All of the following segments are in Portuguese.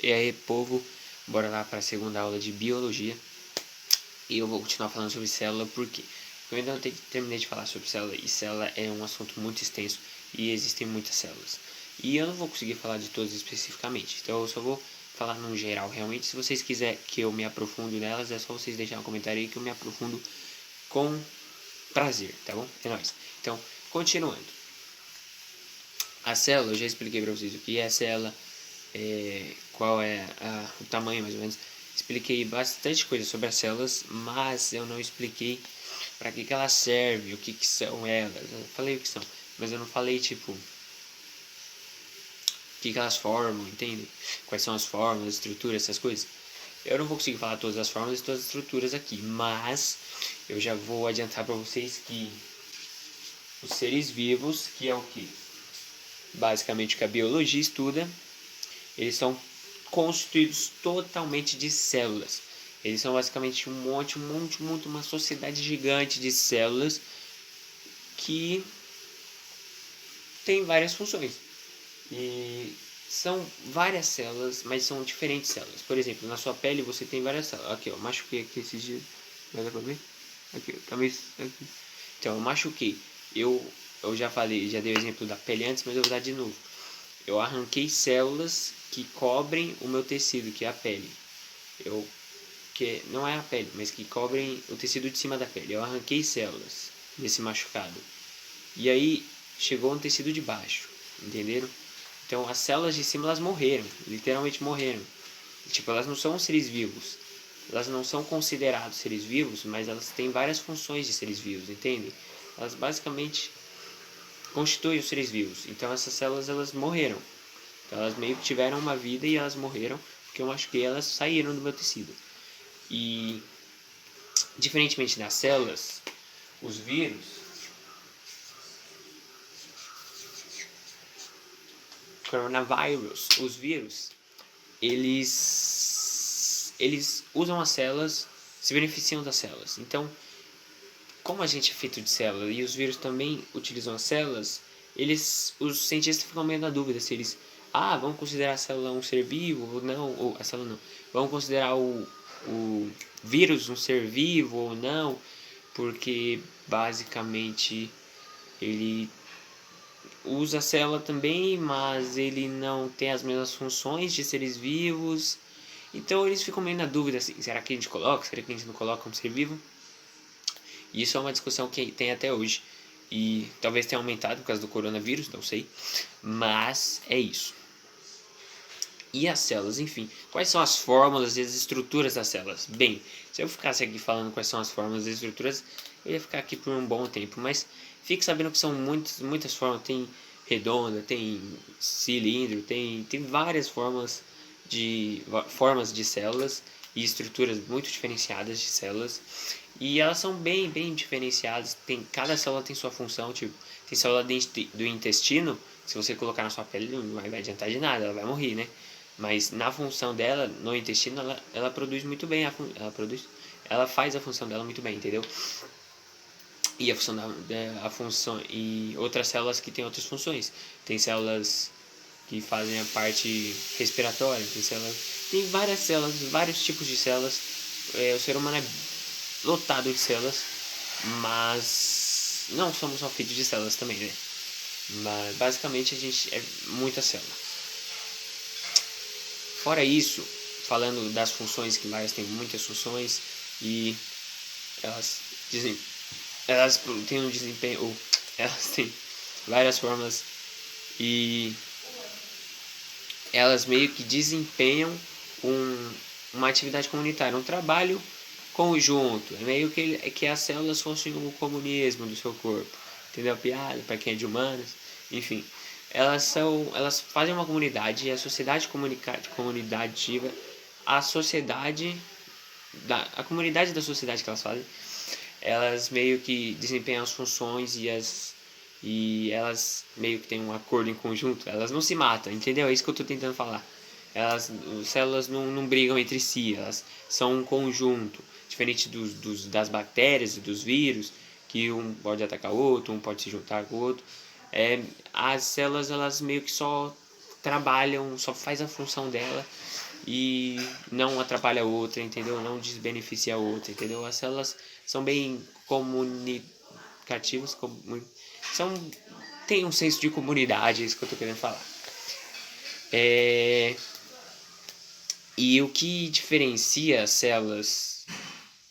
E aí, povo, bora lá para a segunda aula de biologia. E eu vou continuar falando sobre célula, porque eu ainda não terminei de falar sobre célula, e célula é um assunto muito extenso e existem muitas células. E eu não vou conseguir falar de todas especificamente, então eu só vou falar num geral realmente. Se vocês quiserem que eu me aprofundo nelas, é só vocês deixarem um comentário aí que eu me aprofundo com prazer, tá bom? É nóis. Então, continuando. A célula, eu já expliquei para vocês o que é a célula, qual é o tamanho mais ou menos. Expliquei bastante coisa sobre as células, mas eu não expliquei para que elas servem, o que são elas. Eu falei o que são, mas eu não falei tipo o que elas formam, entende? Quais são as formas, estruturas, essas coisas. Eu não vou conseguir falar todas as formas e todas as estruturas aqui, mas eu já vou adiantar para vocês que os seres vivos, que é o que basicamente o que a biologia estuda, eles são constituídos totalmente de células. Eles são basicamente uma sociedade gigante de células que tem várias funções. E são várias células, mas são diferentes células. Por exemplo, na sua pele você tem várias células. Aqui, ó, machuquei aqui esses dias. Vai dar pra ver? Aqui, também. Aqui. Então, eu machuquei. Eu já falei, já dei o exemplo da pele antes, mas eu vou dar de novo. Eu arranquei células que cobrem o meu tecido, que é a pele. Que não é a pele, mas que cobrem o tecido de cima da pele. Eu arranquei células desse machucado. E aí chegou um tecido de baixo, entenderam? Então as células de cima elas morreram, literalmente morreram. Tipo, elas não são seres vivos. Elas não são considerados seres vivos, mas elas têm várias funções de seres vivos, entende? Elas basicamente constituem os seres vivos. Então essas células elas morreram. Então elas meio que tiveram uma vida e elas morreram, porque eu acho que elas saíram do meu tecido. E diferentemente das células, os vírus, coronavírus, os vírus, eles usam as células, se beneficiam das células. Então, como a gente é feito de células e os vírus também utilizam as células, os cientistas ficam meio na dúvida se eles, vamos considerar a célula um ser vivo ou não, ou a célula não, vamos considerar o vírus um ser vivo ou não, porque basicamente ele usa a célula também, mas ele não tem as mesmas funções de seres vivos. Então eles ficam meio na dúvida assim, será que a gente coloca, será que a gente não coloca como ser vivo? E isso é uma discussão que tem até hoje. E talvez tenha aumentado por causa do coronavírus, não sei. Mas é isso. E as células, enfim. Quais são as fórmulas e as estruturas das células? Bem, se eu ficasse aqui falando quais são as fórmulas e as estruturas, eu ia ficar aqui por um bom tempo. Mas fique sabendo que são muitas formas. Tem redonda, tem cilindro, tem várias formas de células e estruturas muito diferenciadas de células. E elas são bem diferenciadas. Cada célula tem sua função. Tipo, tem célula do intestino. Se você colocar na sua pele, não vai adiantar de nada, ela vai morrer, né? Mas na função dela, no intestino, ela produz muito bem. Ela faz a função dela muito bem, entendeu? E a função e outras células que têm outras funções. Tem células que fazem a parte respiratória, tem várias células, vários tipos de células. O ser humano é lotado de células, mas não somos só feitos de células também, né? Mas basicamente a gente é muita célula. Fora isso, falando das funções, que várias têm muitas funções e elas têm um desempenho, elas têm várias formas e elas meio que desempenham uma atividade comunitária, um trabalho conjunto. É meio que as células fossem o comunismo do seu corpo. Entendeu a piada? Para quem é de humanas. Enfim, elas fazem uma comunidade e a sociedade comunicativa, a comunidade da sociedade que elas fazem, elas meio que desempenham as funções e elas meio que têm um acordo em conjunto. Elas não se matam, entendeu? É isso que eu estou tentando falar. As células não brigam entre si, elas são um conjunto, diferente das bactérias e dos vírus, que um pode atacar o outro, um pode se juntar com o outro. As células elas meio que só trabalham, só faz a função dela e não atrapalha a outra, entendeu? Não desbeneficia a outra, entendeu? As células são bem comunicativas, são, tem um senso de comunidade, é isso que eu tô querendo falar. E o que diferencia as células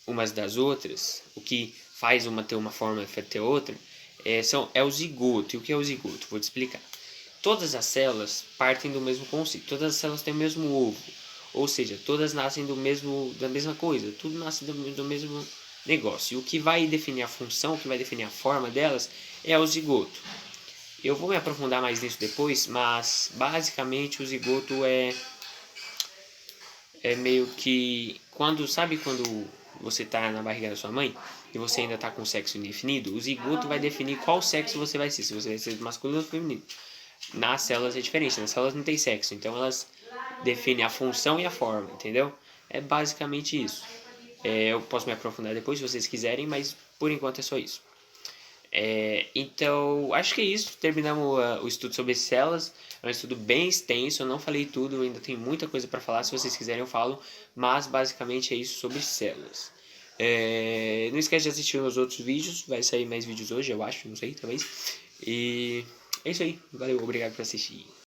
umas das outras, o que faz uma ter uma forma e ter outra, é o zigoto. E o que é o zigoto? Vou te explicar. Todas as células partem do mesmo conceito. Todas as células têm o mesmo ovo. Ou seja, todas nascem da mesma coisa. Tudo nasce do mesmo negócio. E o que vai definir a função, o que vai definir a forma delas, é o zigoto. Eu vou me aprofundar mais nisso depois, mas basicamente o zigoto é meio que sabe quando você está na barriga da sua mãe e você ainda está com sexo indefinido, o zigoto vai definir qual sexo você vai ser, se você vai ser masculino ou feminino. Nas células é diferente, nas células não tem sexo, então elas definem a função e a forma, entendeu? É basicamente isso. Eu posso me aprofundar depois se vocês quiserem, mas por enquanto é só isso. Então, acho que é isso. Terminamos o estudo sobre células. É um estudo bem extenso. Eu não falei tudo, ainda tem muita coisa para falar. Se vocês quiserem, eu falo. Mas basicamente é isso sobre células. Não esquece de assistir os outros vídeos. Vai sair mais vídeos hoje, eu acho. Não sei, talvez. E é isso aí. Valeu, obrigado por assistir.